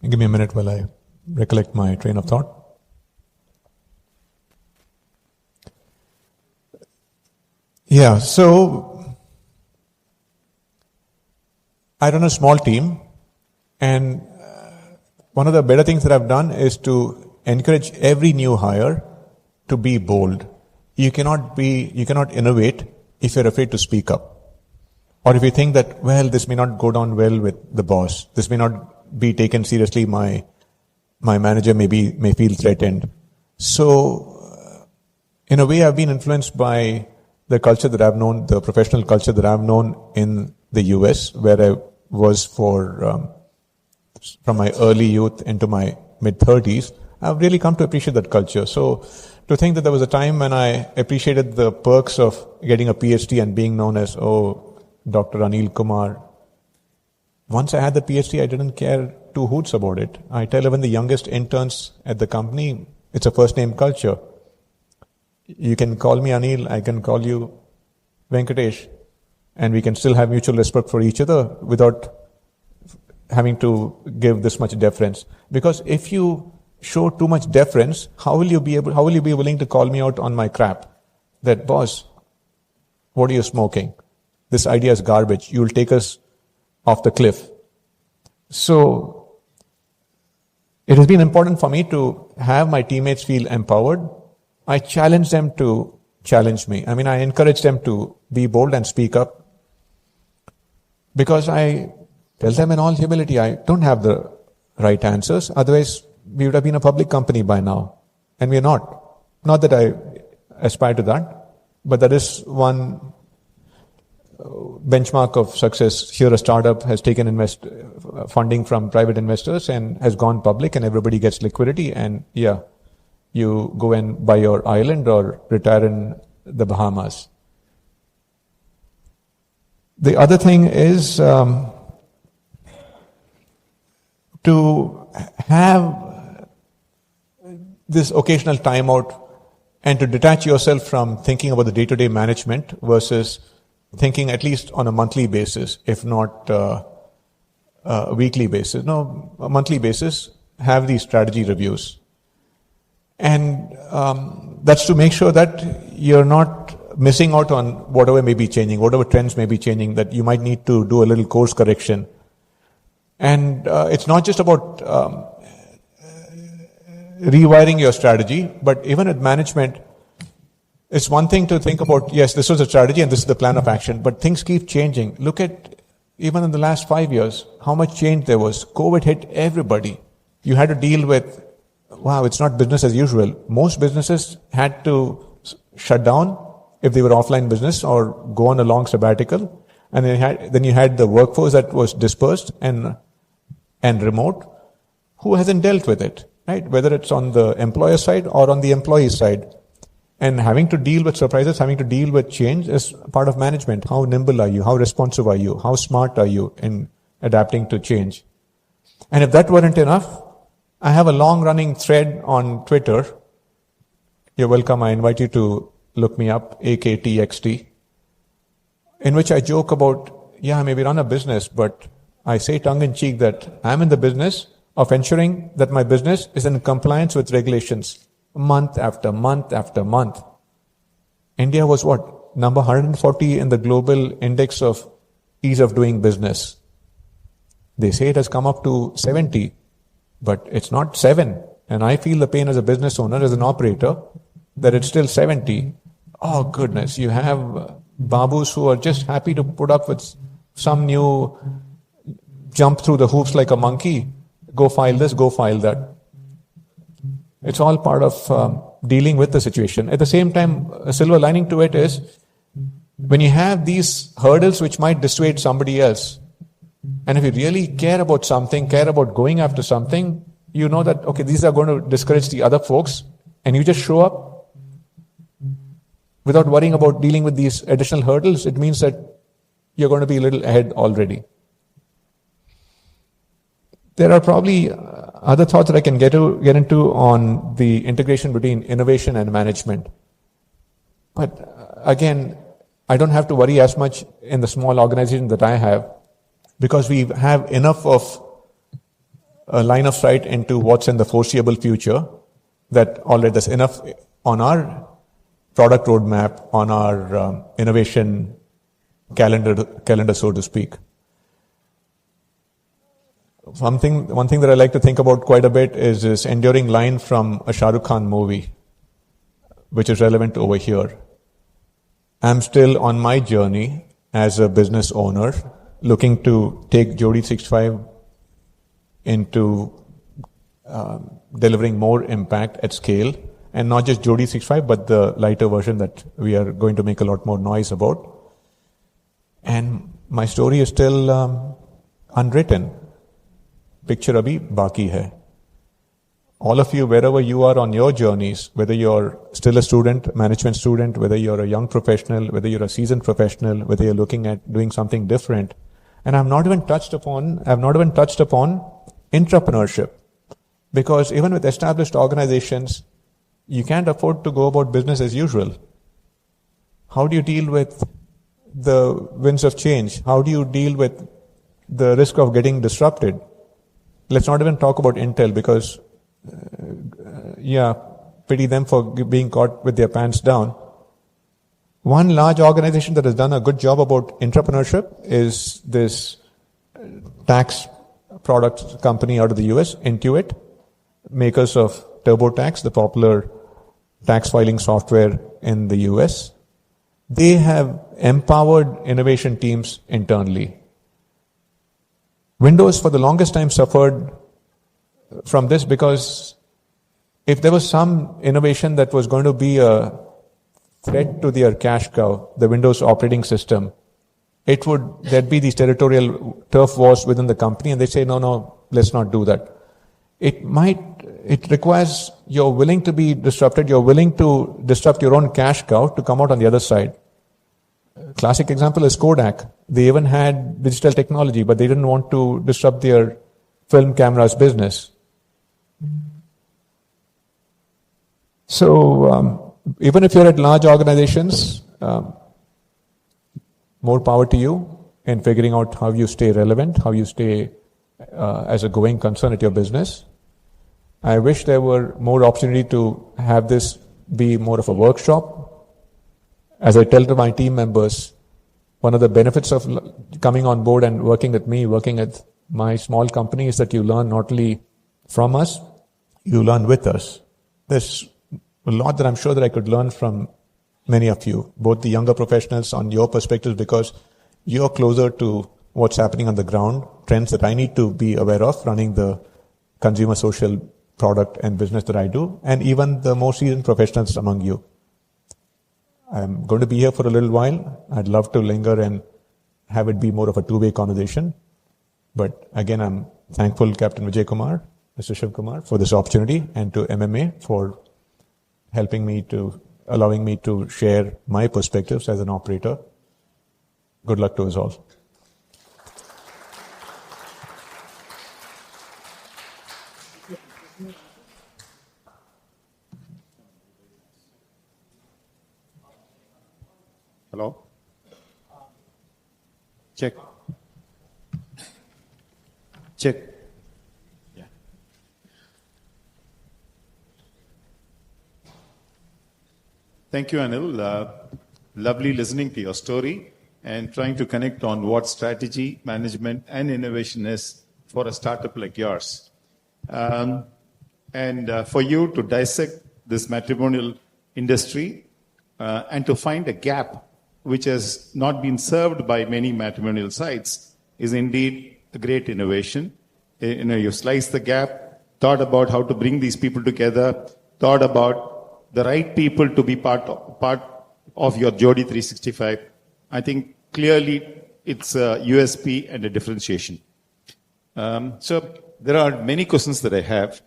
Give me a minute while I recollect my train of thought. Yeah, so I run a small team, and one of the better things that I've done is to encourage every new hire to be bold. You cannot innovate if you're afraid to speak up. Or if you think that, well, this may not go down well with the boss, this may not be taken seriously, my manager may feel threatened. So, in a way, I've been influenced by the culture that I've known, the professional culture that I've known in the US, where I was from my early youth into my mid-30s. I've really come to appreciate that culture. So, to think that there was a time when I appreciated the perks of getting a PhD and being known as, Dr. Anil Kumar. Once I had the PhD, I didn't care two hoots about it. I tell even the youngest interns at the company, it's a first name culture. You can call me Anil, I can call you Venkatesh, and we can still have mutual respect for each other without having to give this much deference. Because if you show too much deference, how will you be willing to call me out on my crap? That, boss, what are you smoking? This idea is garbage. You'll take us off the cliff. So, it has been important for me to have my teammates feel empowered. I challenge them to challenge me. I encourage them to be bold and speak up. Because I tell them in all humility, I don't have the right answers. Otherwise, we would have been a public company by now. And we're not. Not that I aspire to that, but that is one benchmark of success. Here a startup has taken funding from private investors and has gone public, and everybody gets liquidity, and you go and buy your island or retire in the Bahamas. The other thing is to have this occasional timeout and to detach yourself from thinking about the day-to-day management versus thinking at least on a monthly basis, if not a weekly basis. No, a monthly basis, have these strategy reviews. And that's to make sure that you're not missing out on whatever may be changing, whatever trends may be changing, that you might need to do a little course correction. And it's not just about rewiring your strategy, but even at management, it's one thing to think about, yes, this was a strategy and this is the plan of action, but things keep changing. Look at, even in the last 5 years, how much change there was. COVID hit everybody. You had to deal with, wow, it's not business as usual. Most businesses had to shut down if they were offline business or go on a long sabbatical. And then you had the workforce that was dispersed and remote. Who hasn't dealt with it, right? Whether it's on the employer side or on the employee side. And having to deal with surprises, having to deal with change is part of management. How nimble are you? How responsive are you? How smart are you in adapting to change? And if that weren't enough, I have a long-running thread on Twitter. You're welcome. I invite you to look me up, AKTXT, in which I joke about, I maybe run a business, but I say tongue-in-cheek that I'm in the business of ensuring that my business is in compliance with regulations. Month after month after month. India was what? Number 140 in the global index of ease of doing business. They say it has come up to 70, but it's not 7. And I feel the pain as a business owner, as an operator, that it's still 70. Oh goodness, you have babus who are just happy to put up with some new jump through the hoops like a monkey. Go file this, go file that. It's all part of dealing with the situation. At the same time, a silver lining to it is, when you have these hurdles which might dissuade somebody else, and if you really care about something, care about going after something, you know that, okay, these are going to discourage the other folks, and you just show up without worrying about dealing with these additional hurdles. It means that you're going to be a little ahead already. There are probably other thoughts that I can get into on the integration between innovation and management. But again, I don't have to worry as much in the small organization that I have, because we have enough of a line of sight into what's in the foreseeable future, that already there's enough on our product roadmap, on our innovation calendar, so to speak. One thing that I like to think about quite a bit is this enduring line from a Shah Rukh Khan movie, which is relevant over here. I'm still on my journey as a business owner, looking to take Jodi 65 into delivering more impact at scale, and not just Jodi 65, but the lighter version that we are going to make a lot more noise about. And my story is still unwritten. Picture abhi baki hai. All of you, wherever you are on your journeys, whether you're still a student, management student, whether you're a young professional, whether you're a seasoned professional, whether you're looking at doing something different, and I've not even touched upon entrepreneurship, because even with established organizations, you can't afford to go about business as usual. How do you deal with the winds of change? How do you deal with the risk of getting disrupted? Let's not even talk about Intel, because pity them for being caught with their pants down. One large organization that has done a good job about entrepreneurship is this tax product company out of the US, Intuit, makers of TurboTax, the popular tax filing software in the US. They have empowered innovation teams internally. Windows for the longest time suffered from this, because if there was some innovation that was going to be a threat to their cash cow, the Windows operating system, there'd be these territorial turf wars within the company, and they say, no, let's not do that. It requires you're willing to be disrupted, you're willing to disrupt your own cash cow to come out on the other side. Classic example is Kodak. They even had digital technology, but they didn't want to disrupt their film cameras business. So, even if you're at large organizations, more power to you in figuring out how you stay relevant, how you stay as a going concern at your business. I wish there were more opportunity to have this be more of a workshop. As I tell to my team members, one of the benefits of coming on board and working with me, working at my small company, is that you learn not only from us, you learn with us. There's a lot that I'm sure that I could learn from many of you, both the younger professionals on your perspectives, because you're closer to what's happening on the ground, trends that I need to be aware of running the consumer social product and business that I do, and even the more seasoned professionals among you. I'm going to be here for a little while. I'd love to linger and have it be more of a two-way conversation. But again, I'm thankful Captain Vijay Kumar, Mr. Shiv Kumar, for this opportunity, and to MMA for allowing me to share my perspectives as an operator. Good luck to us all. Hello? Check. Check. Yeah. Thank you, Anil. Lovely listening to your story and trying to connect on what strategy, management, and innovation is for a startup like yours. And for you to dissect this matrimonial industry and to find a gap which has not been served by many matrimonial sites is indeed a great innovation. You slice the gap, thought about how to bring these people together, thought about the right people to be part of your Jodi 365. I think clearly it's a USP and a differentiation. So there are many questions that I have.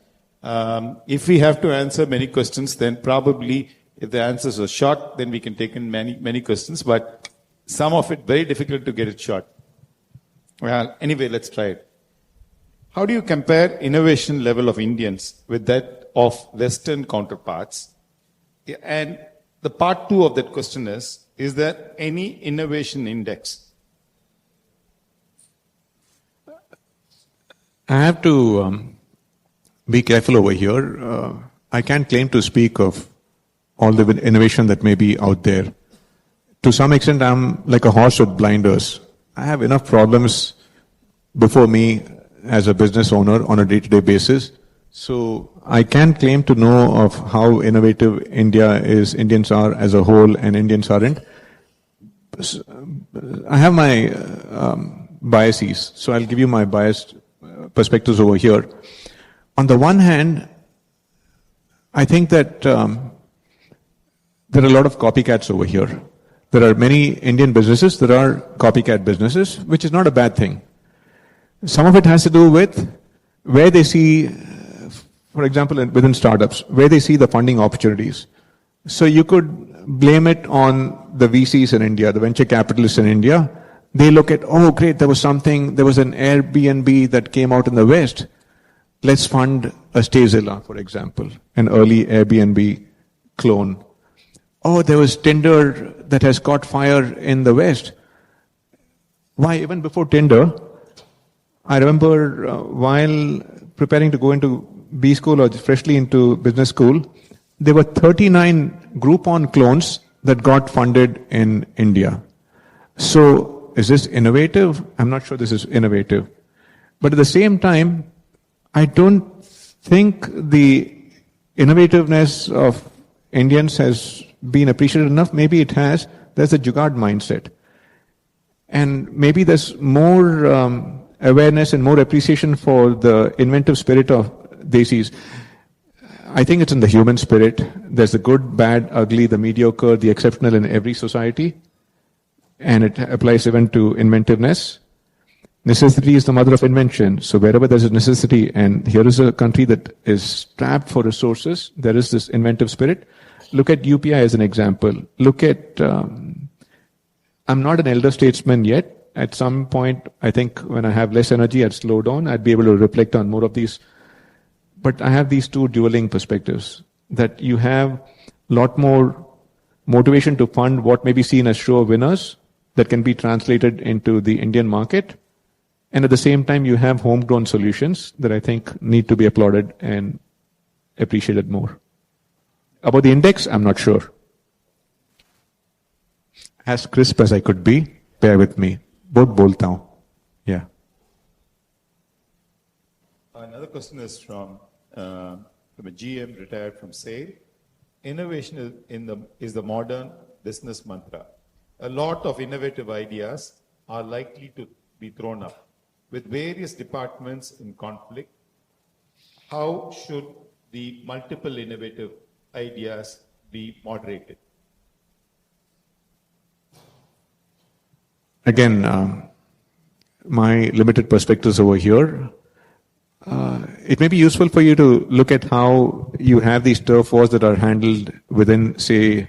If we have to answer many questions, then probably if the answers are short, then we can take in many questions, but some of it very difficult to get it short. Well, anyway, let's try it. How do you compare innovation level of Indians with that of Western counterparts? And the part 2 of that question is there any innovation index? I have to be careful over here. I can't claim to speak of all the innovation that may be out there. To some extent, I'm like a horse with blinders. I have enough problems before me as a business owner on a day-to-day basis. So I can't claim to know of how innovative India is, Indians are as a whole, and Indians aren't. I have my biases, so I'll give you my biased perspectives over here. On the one hand, I think that there are a lot of copycats over here. There are many Indian businesses that are copycat businesses, which is not a bad thing. Some of it has to do with where they see, for example, within startups, where they see the funding opportunities. So you could blame it on the VCs in India, the venture capitalists in India. They look at, oh, great, there was an Airbnb that came out in the West. Let's fund a Stayzilla, for example, an early Airbnb clone. Oh, there was Tinder that has caught fire in the West. Why, even before Tinder, I remember while preparing to go into B school or freshly into business school, there were 39 Groupon clones that got funded in India. So, is this innovative? I'm not sure this is innovative. But at the same time, I don't think the innovativeness of Indians has been appreciated enough. Maybe it has. There's a jugaad mindset. And maybe there's more awareness and more appreciation for the inventive spirit of Desis. I think it's in the human spirit. There's the good, bad, ugly, the mediocre, the exceptional in every society. And it applies even to inventiveness. Necessity is the mother of invention. So wherever there's a necessity, and here is a country that is strapped for resources, there is this inventive spirit. Look at UPI as an example. Look at, I'm not an elder statesman yet. At some point, I think when I have less energy, I'd slow down. I'd be able to reflect on more of these. But I have these two dueling perspectives, that you have a lot more motivation to fund what may be seen as show winners that can be translated into the Indian market. And at the same time, you have homegrown solutions that I think need to be applauded and appreciated more. About the index, I'm not sure. As crisp as I could be, bear with me. Both bolta hu. Yeah. Another question is from a GM retired from SAIL. Innovation is the modern business mantra. A lot of innovative ideas are likely to be thrown up. With various departments in conflict, how should the multiple innovative ideas be moderated? Again, my limited perspectives over here. It may be useful for you to look at how you have these turf wars that are handled within, say,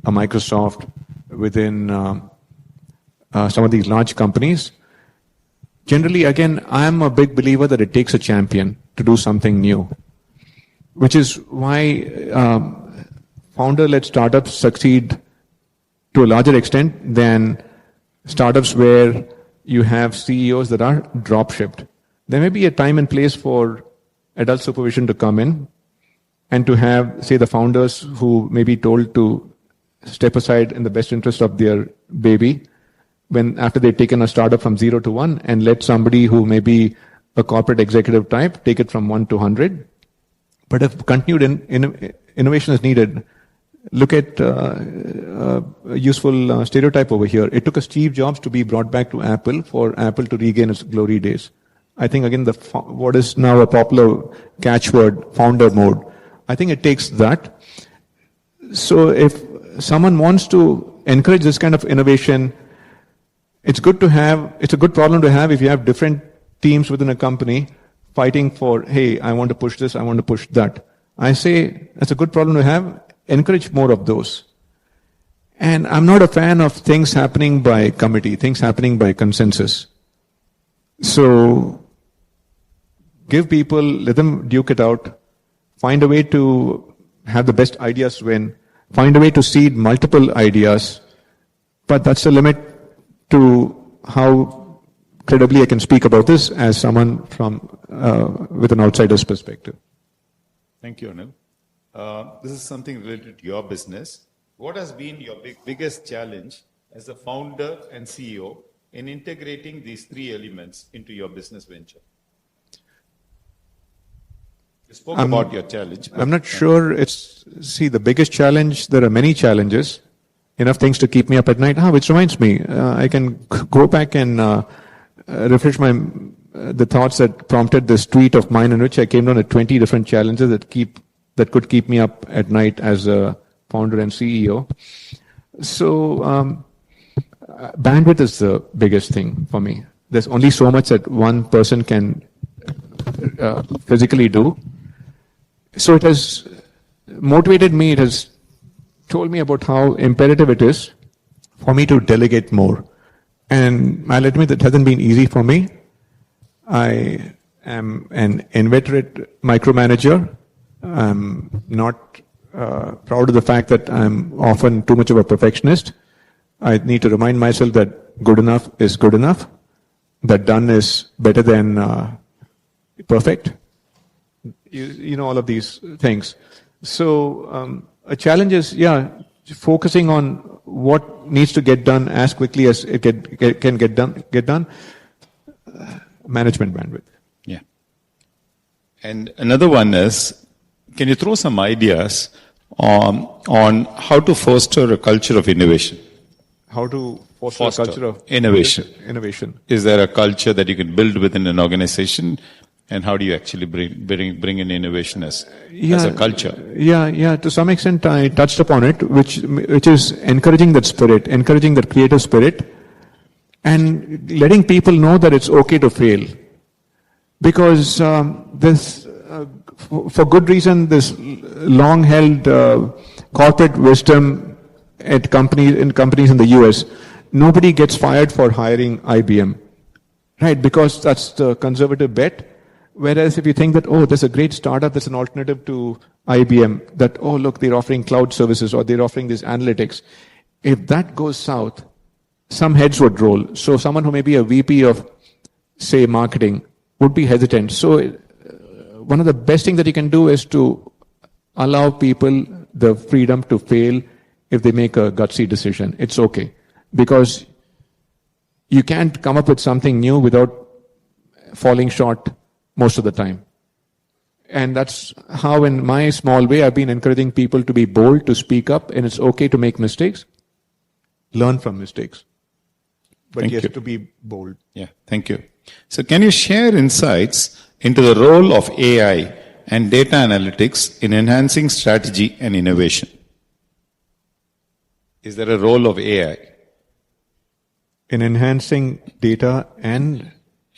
a Microsoft, within some of these large companies. Generally, again, I'm a big believer that it takes a champion to do something new, which is why founder-led startups succeed to a larger extent than startups where you have CEOs that are drop-shipped. There may be a time and place for adult supervision to come in and to have, say, the founders who may be told to step aside in the best interest of their baby when after they've taken a startup from 0 to 1 and let somebody who may be a corporate executive type take it from 1 to 100. But if continued innovation is needed, look at a useful stereotype over here. It took a Steve Jobs to be brought back to Apple for Apple to regain its glory days. I think, again, what is now a popular catchword, founder mode, I think it takes that. So if someone wants to encourage this kind of innovation, it's a good problem to have if you have different teams within a company fighting for, hey, I want to push this, I want to push that. I say that's a good problem to have. Encourage more of those. And I'm not a fan of things happening by committee, things happening by consensus. So give people, let them duke it out, find a way to have the best ideas win, find a way to seed multiple ideas, but that's the limit to how credibly I can speak about this as someone from with an outsider's perspective. Thank you, Anil. This is something related to your business. What has been your biggest challenge as a founder and CEO in integrating these three elements into your business venture? You spoke about your challenge. I'm not sure see, the biggest challenge, there are many challenges, enough things to keep me up at night. Which reminds me, I can go back and refresh the thoughts that prompted this tweet of mine in which I came down at 20 different challenges that could keep me up at night as a founder and CEO. So, bandwidth is the biggest thing for me. There's only so much that one person can physically do. So it has motivated me, it has told me about how imperative it is for me to delegate more. And I'll admit that hasn't been easy for me. I am an inveterate micromanager. I'm not proud of the fact that I'm often too much of a perfectionist. I need to remind myself that good enough is good enough, that done is better than perfect. You know all of these things. So a challenge is, focusing on what needs to get done as quickly as it can get done. Management bandwidth. Yeah. And another one is, can you throw some ideas on how to foster a culture of innovation? How to foster a culture of innovation. Is there a culture that you can build within an organization? And how do you actually bring in innovation as a culture? Yeah. To some extent, I touched upon it, which is encouraging that spirit, encouraging that creative spirit, and letting people know that it's okay to fail. Because this, for good reason, this long-held corporate wisdom in companies in the US, nobody gets fired for hiring IBM, right? Because that's the conservative bet. Whereas if you think that, there's a great startup that's an alternative to IBM, that, look, they're offering cloud services or they're offering this analytics. If that goes south, some heads would roll. So someone who may be a VP of, say, marketing would be hesitant. So one of the best things that you can do is to allow people the freedom to fail if they make a gutsy decision. It's okay. Because you can't come up with something new without falling short most of the time. And that's how, in my small way, I've been encouraging people to be bold, to speak up, and it's okay to make mistakes. Learn from mistakes. But yes, to be bold. Yeah, thank you. So can you share insights into the role of AI and data analytics in enhancing strategy and innovation? Is there a role of AI? In enhancing data and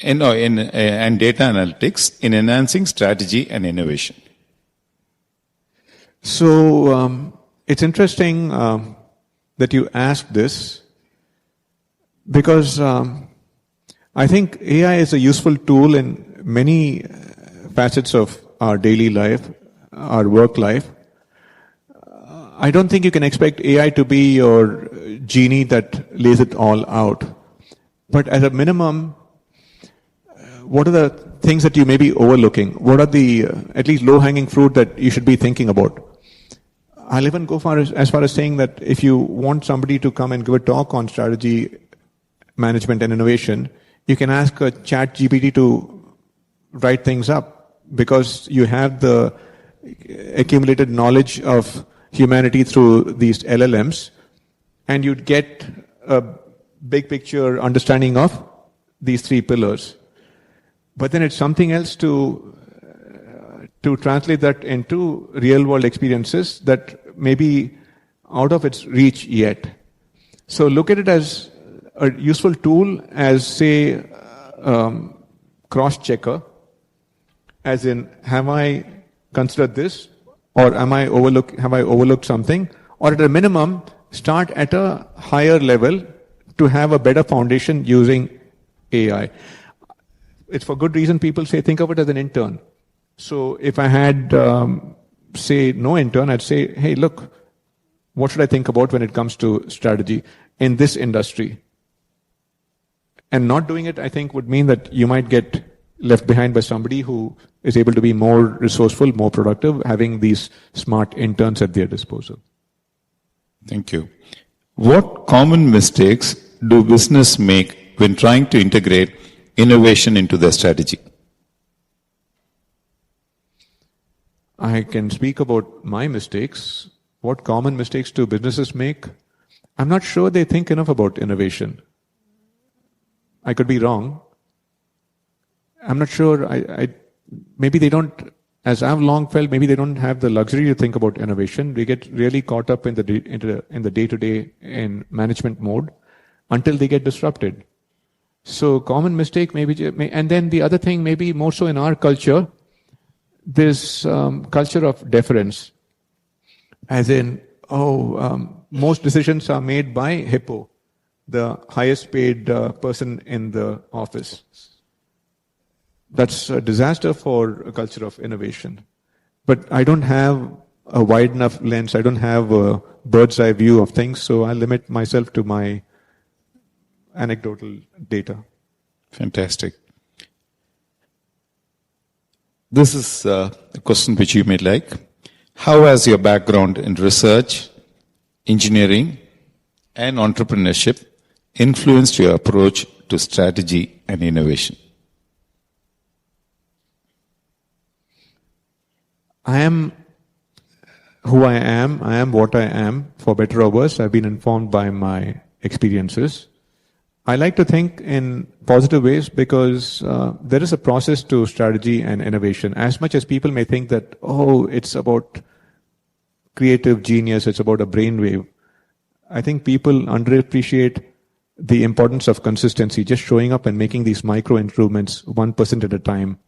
data analytics in enhancing strategy and innovation. So it's interesting that you asked this, because I think AI is a useful tool in many facets of our daily life, our work life. I don't think you can expect AI to be your genie that lays it all out. But at a minimum, what are the things that you may be overlooking? What are the, at least low-hanging fruit that you should be thinking about? I'll even go as far as saying that if you want somebody to come and give a talk on strategy, management, and innovation, you can ask a chat GPT to write things up, because you have the accumulated knowledge of humanity through these LLMs, and you'd get a big picture understanding of these three pillars. But then it's something else to translate that into real world experiences that may be out of its reach yet. So look at it as a useful tool, as, say, cross-checker, as in, have I considered this, or have I overlooked something? Or at a minimum, start at a higher level to have a better foundation using AI. It's for good reason people say, think of it as an intern. So if I had, say, no intern, I'd say, hey, look, what should I think about when it comes to strategy in this industry? And not doing it, I think, would mean that you might get left behind by somebody who is able to be more resourceful, more productive, having these smart interns at their disposal. Thank you. What common mistakes do business make when trying to integrate innovation into their strategy? I can speak about my mistakes. What common mistakes do businesses make? I'm not sure they think enough about innovation. I could be wrong. I'm not sure. Maybe they don't, as I've long felt, maybe they don't have the luxury to think about innovation. We get really caught up in the day-to-day in management mode until they get disrupted. So common mistake maybe, and then the other thing maybe more so in our culture, this culture of deference, as in, most decisions are made by Hippo, the highest paid person in the office. That's a disaster for a culture of innovation. But I don't have a wide enough lens. I don't have a bird's eye view of things, so I limit myself to my anecdotal data. Fantastic. This is a question which you may like. How has your background in research, engineering, and entrepreneurship influenced your approach to strategy and innovation? I am who I am. I am what I am, for better or worse. I've been informed by my experiences. I like to think in positive ways because there is a process to strategy and innovation. As much as people may think that, it's about creative genius, it's about a brainwave, I think people underappreciate the importance of consistency, just showing up and making these micro improvements 1% at a time,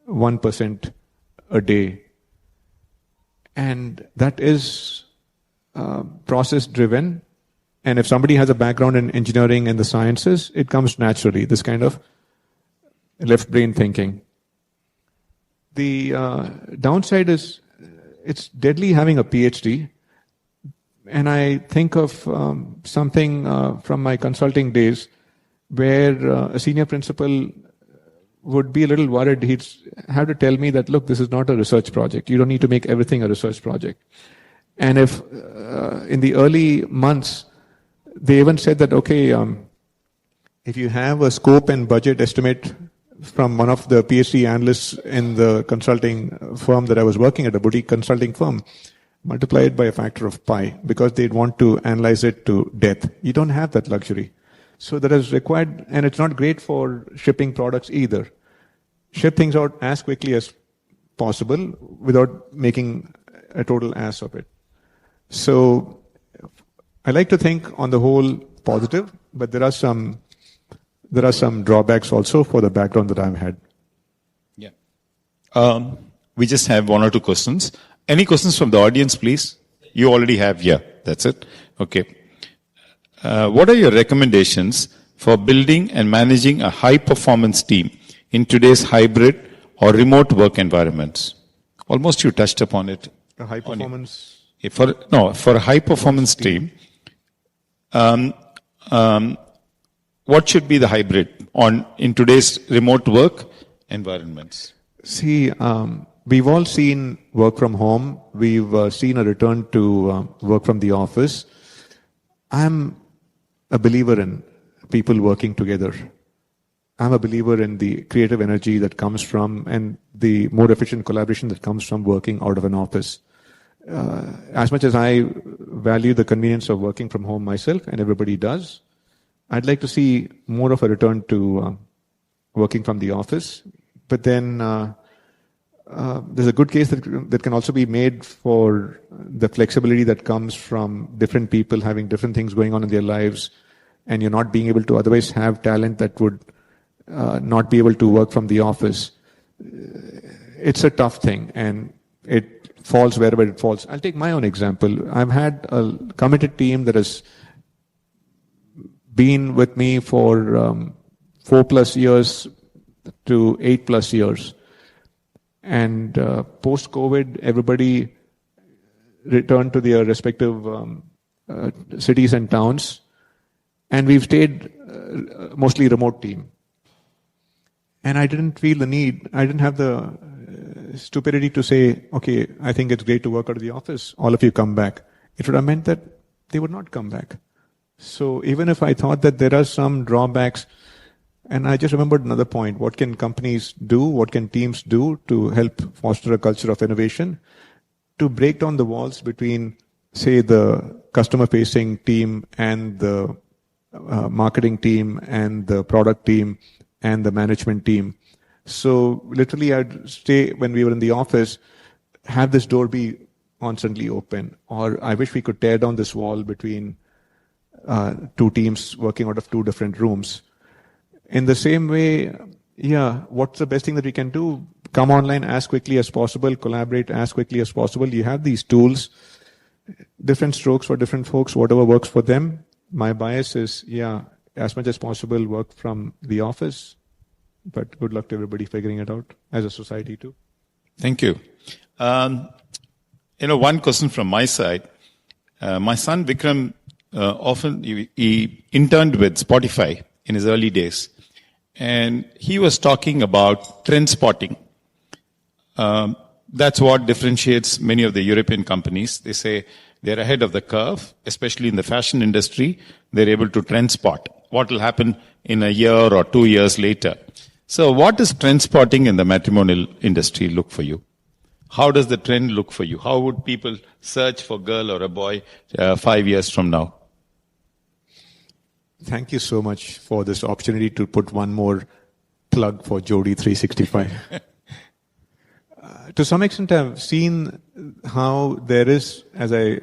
1% a day. And that is process driven. And if somebody has a background in engineering and the sciences, it comes naturally, this kind of left brain thinking. The downside is it's deadly having a PhD. And I think of something from my consulting days where a senior principal would be a little worried. He'd have to tell me that, look, this is not a research project. You don't need to make everything a research project. And if in the early months, they even said that, if you have a scope and budget estimate from one of the PhD analysts in the consulting firm that I was working at, a boutique consulting firm, multiply it by a factor of pi, because they'd want to analyze it to death. You don't have that luxury. So that is required, and it's not great for shipping products either. Ship things out as quickly as possible without making a total ass of it. So I like to think on the whole positive, but there are some drawbacks also for the background that I've had. Yeah. We just have one or two questions. Any questions from the audience, please? You already have, yeah. That's it. Okay. What are your recommendations for building and managing a high-performance team in today's hybrid or remote work environments? Almost you touched upon it. A high-performance? For a high-performance team, what should be the hybrid in today's remote work environments? See, we've all seen work from home. We've seen a return to work from the office. I'm a believer in people working together. I'm a believer in the creative energy that comes from and the more efficient collaboration that comes from working out of an office. As much as I value the convenience of working from home myself, and everybody does, I'd like to see more of a return to working from the office. But then there's a good case that can also be made for the flexibility that comes from different people having different things going on in their lives, and you're not being able to otherwise have talent that would not be able to work from the office. It's a tough thing, and it falls wherever it falls. I'll take my own example. I've had a committed team that has been with me for 4+ years to 8+ years. And post-COVID, everybody returned to their respective cities and towns. And we've stayed mostly remote team. And I didn't feel the need, I didn't have the stupidity to say, okay, I think it's great to work out of the office, all of you come back. It would have meant that they would not come back. So even if I thought that there are some drawbacks, and I just remembered another point, what can companies do, what can teams do to help foster a culture of innovation, to break down the walls between, say, the customer-facing team and the marketing team and the product team and the management team. So literally I'd stay, when we were in the office, have this door be constantly open. Or I wish we could tear down this wall between two teams working out of two different rooms. In the same way, yeah, what's the best thing that we can do? Come online as quickly as possible, collaborate as quickly as possible. You have these tools, different strokes for different folks, whatever works for them. My bias is, yeah, as much as possible, work from the office. But good luck to everybody figuring it out as a society too. Thank you. One question from my side. My son Vikram often he interned with Spotify in his early days, and he was talking about trend spotting. That's what differentiates many of the European companies. They say they're ahead of the curve, especially in the fashion industry. They're able to trend spot what will happen in a year or 2 years later. So what does trend spotting in the matrimonial industry look for you? How does the trend look for you? How would people search for a girl or a boy 5 years from now? Thank you so much for this opportunity to put one more plug for Jodi 365. To some extent, I've seen how there is, as I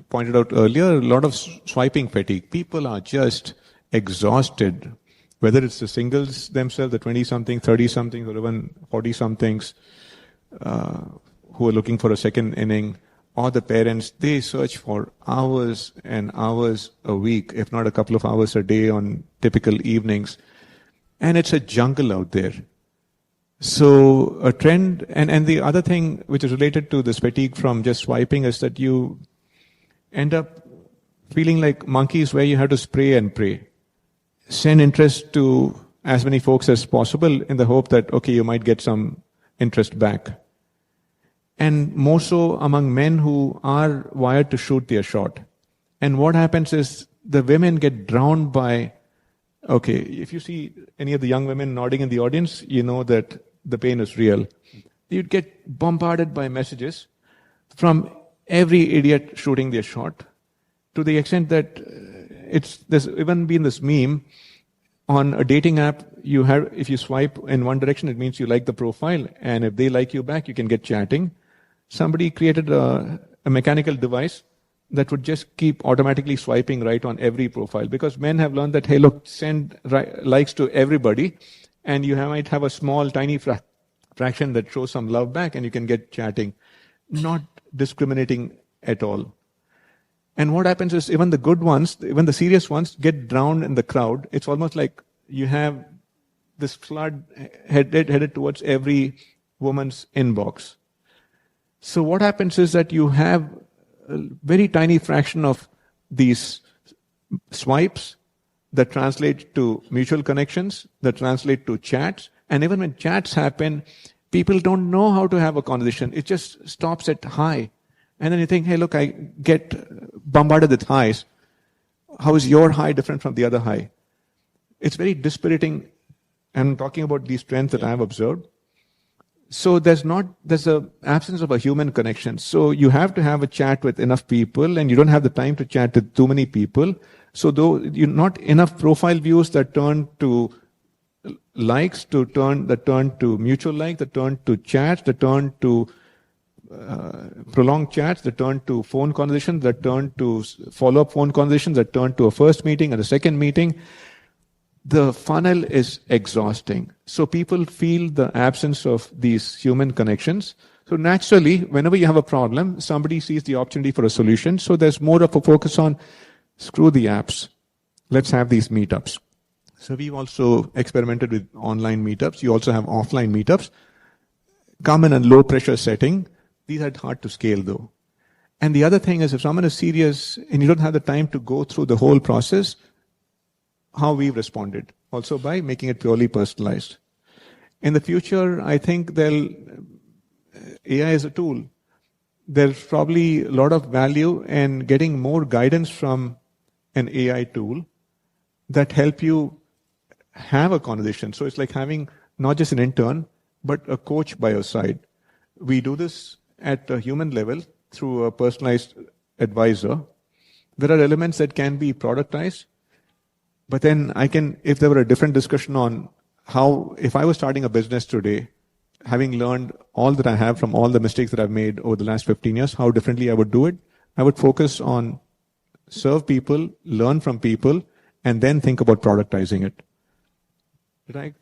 pointed out earlier, a lot of swiping fatigue. People are just exhausted, whether it's the singles themselves, the 20-something, 30-somethings, or even 40-somethings who are looking for a second inning, or the parents, they search for hours and hours a week, if not a couple of hours a day on typical evenings. And it's a jungle out there. So a trend, and the other thing which is related to this fatigue from just swiping is that you end up feeling like monkeys where you have to spray and pray. Send interest to as many folks as possible in the hope that, okay, you might get some interest back. And more so among men who are wired to shoot their shot. And what happens is the women get drowned by, okay, if you see any of the young women nodding in the audience, you know that the pain is real. You'd get bombarded by messages from every idiot shooting their shot, to the extent that there's even been this meme on a dating app. If you swipe in one direction, it means you like the profile, and if they like you back, you can get chatting. Somebody created a mechanical device that would just keep automatically swiping right on every profile, because men have learned that, hey, look, send likes to everybody, and you might have a small, tiny fraction that shows some love back, and you can get chatting, not discriminating at all. And what happens is even the good ones, even the serious ones, get drowned in the crowd. It's almost like you have this flood headed towards every woman's inbox. So what happens is that you have a very tiny fraction of these swipes that translate to mutual connections, that translate to chats. And even when chats happen, people don't know how to have a conversation. It just stops at hi. And then you think, hey, look, I get bombarded with highs. How is your high different from the other high? It's very dispiriting. I'm talking about these trends that I have observed. So there's a absence of a human connection. So you have to have a chat with enough people, and you don't have the time to chat with too many people. So though you're not enough profile views that turn to likes, that turn to mutual like, that turn to chats, that turn to prolonged chats, that turn to phone conversations, that turn to follow-up phone conversations, that turn to a first meeting and a second meeting. The funnel is exhausting. So people feel the absence of these human connections. So naturally, whenever you have a problem, somebody sees the opportunity for a solution. So there's more of a focus on, screw the apps. Let's have these meetups. So we've also experimented with online meetups. You also have offline meetups. Come in a low pressure setting. These are hard to scale though. And the other thing is, if someone is serious and you don't have the time to go through the whole process, how we've responded, also by making it purely personalized. In the future, I think AI is a tool. There's probably a lot of value in getting more guidance from an AI tool that help you have a conversation. So it's like having not just an intern, but a coach by your side. We do this at a human level through a personalized advisor. There are elements that can be productized, but then if there were a different discussion on how, if I was starting a business today, having learned all that I have from all the mistakes that I've made over the last 15 years, how differently I would do it, I would focus on serve people, learn from people, and then think about productizing it. Did I cover?